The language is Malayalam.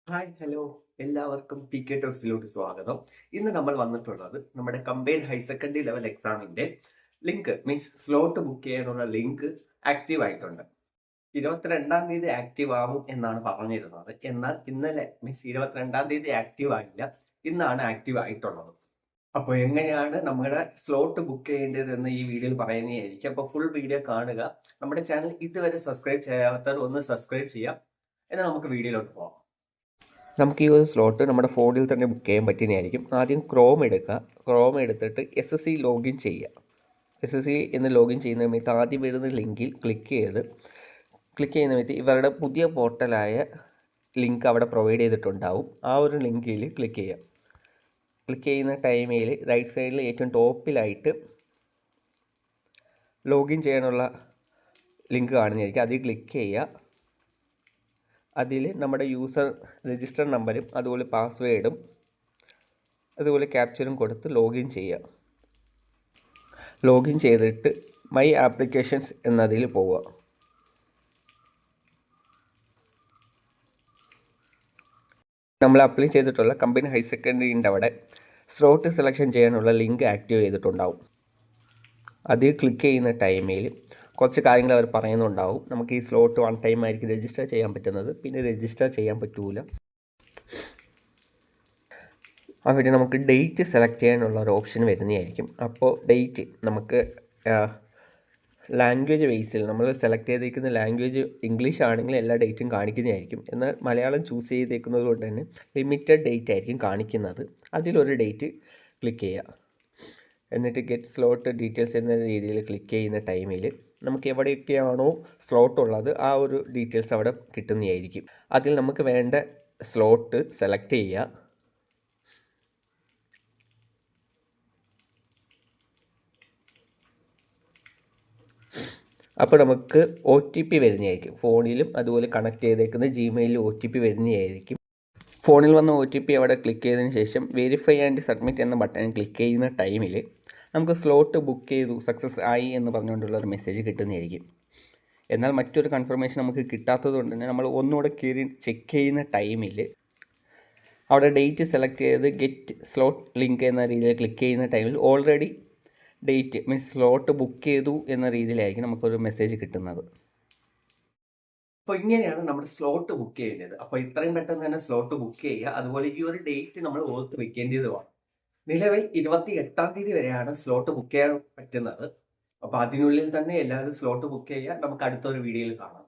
ഹായ് ഹലോ എല്ലാവർക്കും പി കെ ടോക്സിലോട്ട് സ്വാഗതം. ഇന്ന് നമ്മൾ വന്നിട്ടുള്ളത് നമ്മുടെ കമ്പൈൻഡ് ഹയർ സെക്കൻഡറി ലെവൽ എക്സാമിന്റെ ലിങ്ക് മീൻസ് സ്ലോട്ട് ബുക്ക് ചെയ്യാനുള്ള ലിങ്ക് ആക്റ്റീവ് ആയിട്ടുണ്ട്. 22-ാം തീയതി ആക്റ്റീവ് ആവും എന്നാണ് പറഞ്ഞിരുന്നത്. എന്നാൽ ഇന്നലെ മീൻസ് 22-ാം തീയതി ആക്റ്റീവ് ആയില്ല, ഇന്നാണ് ആക്റ്റീവ് ആയിട്ടുള്ളത്. അപ്പോൾ എങ്ങനെയാണ് നമ്മുടെ സ്ലോട്ട് ബുക്ക് ചെയ്യേണ്ടത് എന്ന് ഈ വീഡിയോയിൽ പറയുന്നതായിരിക്കും. അപ്പോൾ ഫുൾ വീഡിയോ കാണുക. നമ്മുടെ ചാനൽ ഇതുവരെ സബ്സ്ക്രൈബ് ചെയ്യാത്തവർ ഒന്ന് സബ്സ്ക്രൈബ് ചെയ്യാം. എന്നാൽ നമുക്ക് വീഡിയോയിലോട്ട് പോകാം. നമുക്ക് ഈ ഒരു സ്ലോട്ട് നമ്മുടെ ഫോണിൽ തന്നെ ബുക്ക് ചെയ്യാൻ പറ്റുന്നതായിരിക്കും. ആദ്യം ക്രോം എടുക്കുക. ക്രോം എടുത്തിട്ട് SSC ലോഗിൻ ചെയ്യുക. SSC എന്ന് ലോഗിൻ ചെയ്യുന്ന സമയത്ത് ആദ്യം വരുന്ന ലിങ്കിൽ ക്ലിക്ക് ചെയ്യുന്ന സമയത്ത് ഇവരുടെ പുതിയ പോർട്ടലായ ലിങ്ക് അവിടെ പ്രൊവൈഡ് ചെയ്തിട്ടുണ്ടാവും. ആ ഒരു ലിങ്കിൽ ക്ലിക്ക് ചെയ്യുക. ക്ലിക്ക് ചെയ്യുന്ന ടൈമിൽ റൈറ്റ് സൈഡിൽ ഏറ്റവും ടോപ്പിലായിട്ട് ലോഗിൻ ചെയ്യാനുള്ള ലിങ്ക് കാണുന്നതായിരിക്കും. അതിൽ ക്ലിക്ക് ചെയ്യുക. അതിൽ നമ്മുടെ യൂസർ രജിസ്റ്റർ നമ്പരും അതുപോലെ പാസ്വേഡും അതുപോലെ ക്യാപ്ചറും കൊടുത്ത് ലോഗിൻ ചെയ്യുക. ലോഗിൻ ചെയ്തിട്ട് മൈ ആപ്ലിക്കേഷൻസ് എന്നതിൽ പോവുക. നമ്മൾ അപ്ലൈ ചെയ്തിട്ടുള്ള കമ്പൈൻഡ് ഹയർ സെക്കൻഡറിൻ്റെ അവിടെ സ്ലോട്ട് സെലക്ഷൻ ചെയ്യാനുള്ള ലിങ്ക് ആക്റ്റീവ് ചെയ്തിട്ടുണ്ടാവും. അതിൽ ക്ലിക്ക് ചെയ്യുന്ന ടൈമിൽ കുറച്ച് കാര്യങ്ങൾ അവർ പറയുന്നുണ്ടാവും. നമുക്ക് ഈ സ്ലോട്ട് 1 ടൈം ആയിരിക്കും രജിസ്റ്റർ ചെയ്യാൻ പറ്റുന്നത്, പിന്നെ രജിസ്റ്റർ ചെയ്യാൻ പറ്റൂല. അവിടെ നമുക്ക് ഡേറ്റ് സെലക്ട് ചെയ്യാനുള്ള ഒരു ഓപ്ഷൻ വരുന്നതായിരിക്കും. അപ്പോൾ ഡേറ്റ് നമുക്ക് ലാംഗ്വേജ് ബേസിൽ നമ്മൾ സെലക്ട് ചെയ്തേക്കുന്ന ലാംഗ്വേജ് ഇംഗ്ലീഷ് ആണെങ്കിൽ എല്ലാ ഡേറ്റും കാണിക്കുന്നതായിരിക്കും. എന്നാൽ മലയാളം ചൂസ് ചെയ്തേക്കുന്നത് കൊണ്ട് തന്നെ ലിമിറ്റഡ് ഡേറ്റ് ആയിരിക്കും കാണിക്കുന്നത്. അതിലൊരു ഡേറ്റ് ക്ലിക്ക് ചെയ്യുക. എന്നിട്ട് ഗെറ്റ് സ്ലോട്ട് ഡീറ്റെയിൽസ് എന്ന രീതിയിൽ ക്ലിക്ക് ചെയ്യുന്ന ടൈമിൽ നമുക്ക് എവിടെയൊക്കെയാണോ സ്ലോട്ട് ഉള്ളത് ആ ഒരു ഡീറ്റെയിൽസ് അവിടെ കിട്ടുന്നതായിരിക്കും. അതിൽ നമുക്ക് വേണ്ട സ്ലോട്ട് സെലക്ട് ചെയ്യുക. അപ്പോൾ നമുക്ക് OTP വരുന്നതായിരിക്കും. ഫോണിലും അതുപോലെ കണക്ട് ചെയ്തേക്കുന്ന ജിമെയിലും OTP വരുന്നതായിരിക്കും. ഫോണിൽ വന്ന OTP അവിടെ ക്ലിക്ക് ചെയ്തതിന് ശേഷം വെരിഫൈ ആൻഡ് സബ്മിറ്റ് എന്ന ബട്ടൺ ക്ലിക്ക് ചെയ്യുന്ന ടൈമിൽ നമുക്ക് സ്ലോട്ട് ബുക്ക് ചെയ്തു സക്സസ് ആയി എന്ന് പറഞ്ഞുകൊണ്ടുള്ള ഒരു മെസ്സേജ് കിട്ടുന്നതായിരിക്കും. എന്നാൽ മറ്റൊരു കൺഫർമേഷൻ നമുക്ക് കിട്ടാത്തത് കൊണ്ട് തന്നെ നമ്മൾ ഒന്നുകൂടെ കയറി ചെക്ക് ചെയ്യുന്ന ടൈമിൽ അവിടെ ഡേറ്റ് സെലക്ട് ചെയ്ത് ഗെറ്റ് സ്ലോട്ട് ലിങ്ക് എന്ന രീതിയിൽ ക്ലിക്ക് ചെയ്യുന്ന ടൈമിൽ already date means slot book ചെയ്തു എന്ന രീതിയിലായിരിക്കും നമുക്കൊരു മെസ്സേജ് കിട്ടുന്നത്. അപ്പോൾ ഇങ്ങനെയാണ് നമ്മൾ സ്ലോട്ട് ബുക്ക് ചെയ്യേണ്ടത്. അപ്പോൾ ഇത്രയും പെട്ടെന്ന് തന്നെ സ്ലോട്ട് ബുക്ക് ചെയ്യുക. അതുപോലെ ഈ ഒരു ഡേറ്റ് നമ്മൾ ഓർത്ത് വെക്കേണ്ടതുമാണ്. നിലവിൽ 28-ാം തീയതി വരെയാണ് സ്ലോട്ട് ബുക്ക് ചെയ്യാൻ പറ്റുന്നത്. അപ്പോൾ അതിനുള്ളിൽ തന്നെ എല്ലാവരും സ്ലോട്ട് ബുക്ക് ചെയ്യുക. നമുക്ക് അടുത്തൊരു വീഡിയോയിൽ കാണാം.